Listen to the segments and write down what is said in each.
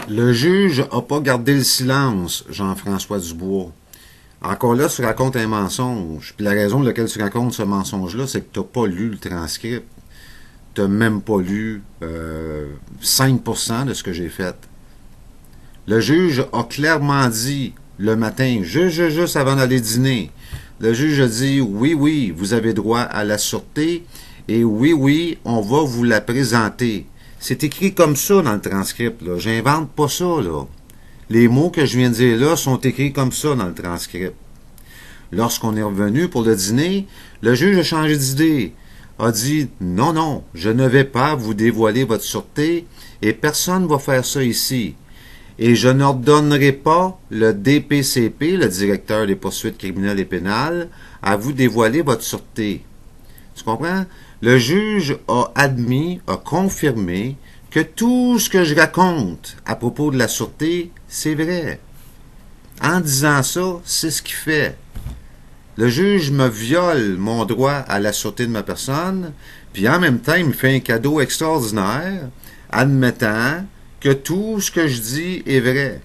Le juge n'a pas gardé le silence, Jean-François Dubois. Encore là, tu racontes un mensonge. Puis la raison pour laquelle tu racontes ce mensonge-là, c'est que tu n'as pas lu le transcript. Tu n'as même pas lu 5% de ce que j'ai fait. Le juge a clairement dit le matin, juste avant d'aller dîner, le juge a dit, oui, vous avez droit à la sûreté, et oui, on va vous la présenter. C'est écrit comme ça dans le transcript, là. J'invente pas ça, là. Les mots que je viens de dire là sont écrits comme ça dans le transcript. Lorsqu'on est revenu pour le dîner, le juge a changé d'idée, a dit, non, je ne vais pas vous dévoiler votre sûreté, et personne ne va faire ça ici. Et je n'ordonnerai pas le DPCP, le directeur des poursuites criminelles et pénales, à vous dévoiler votre sûreté. Tu comprends? Le juge a admis, a confirmé que tout ce que je raconte à propos de la sûreté, c'est vrai. En disant ça, c'est ce qu'il fait. Le juge me viole mon droit à la sûreté de ma personne, puis en même temps, il me fait un cadeau extraordinaire, admettant que tout ce que je dis est vrai.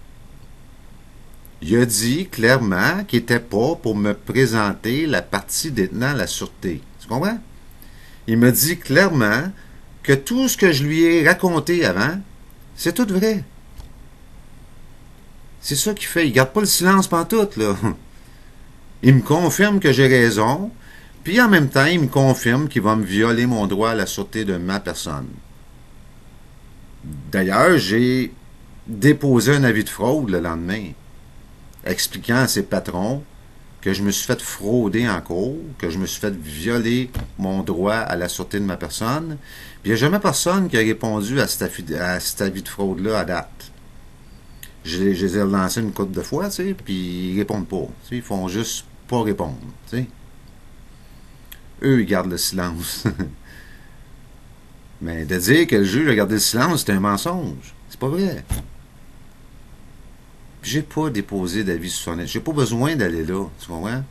Il a dit clairement qu'il n'était pas pour me présenter la partie détenant la sûreté. Tu comprends? Il me dit clairement que tout ce que je lui ai raconté avant, c'est tout vrai. C'est ça qu'il fait. Il garde pas le silence pantoute, là. Il me confirme que j'ai raison, puis en même temps, il me confirme qu'il va me violer mon droit à la sûreté de ma personne. D'ailleurs, j'ai déposé un avis de fraude le lendemain, expliquant à ses patrons que je me suis fait frauder en cours, que je me suis fait violer mon droit à la sûreté de ma personne. Puis il n'y a jamais personne qui a répondu à cet avis de fraude-là à date. Je les ai relancés une couple de fois, tu sais, puis ils répondent pas. Tu sais, ils font juste pas répondre, tu sais. Eux, ils gardent le silence. Mais de dire que le juge a gardé le silence, c'est un mensonge. C'est pas vrai. J'ai pas déposé d'avis sur son net. J'ai pas besoin d'aller là, tu comprends?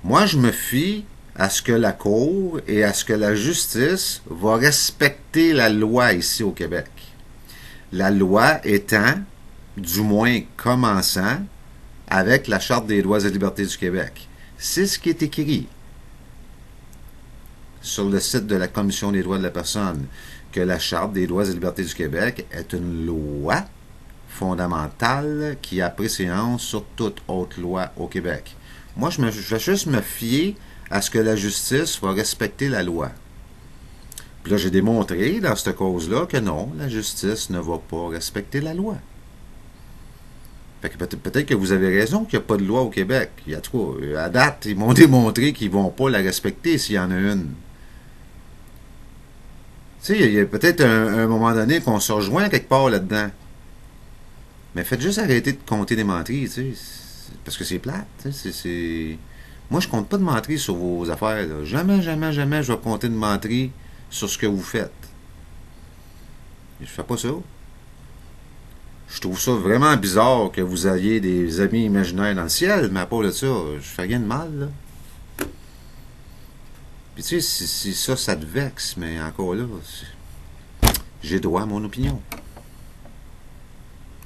Moi, je me fie à ce que la Cour et à ce que la justice va respecter la loi ici au Québec. La loi étant, du moins commençant, avec la Charte des droits et libertés du Québec. C'est ce qui est écrit sur le site de la Commission des droits de la personne, que la Charte des droits et libertés du Québec est une loi fondamentale qui a préséance sur toute autre loi au Québec. Moi, je vais juste me fier à ce que la justice va respecter la loi. Puis là, j'ai démontré dans cette cause-là que non, la justice ne va pas respecter la loi. Fait que peut-être que vous avez raison qu'il n'y a pas de loi au Québec. Il y a trop. À date, ils m'ont démontré qu'ils ne vont pas la respecter s'il y en a une. Tu sais, il y a peut-être un moment donné qu'on se rejoint quelque part là-dedans. Mais faites juste arrêter de compter des menteries, tu sais. Parce que c'est plate. Moi, je compte pas de menteries sur vos affaires, là. Jamais je vais compter de menteries sur ce que vous faites. Je fais pas ça. Je trouve ça vraiment bizarre que vous ayez des amis imaginaires dans le ciel, mais à part de ça, je fais rien de mal, là. Puis tu sais, si ça te vexe, mais encore là, j'ai droit à mon opinion.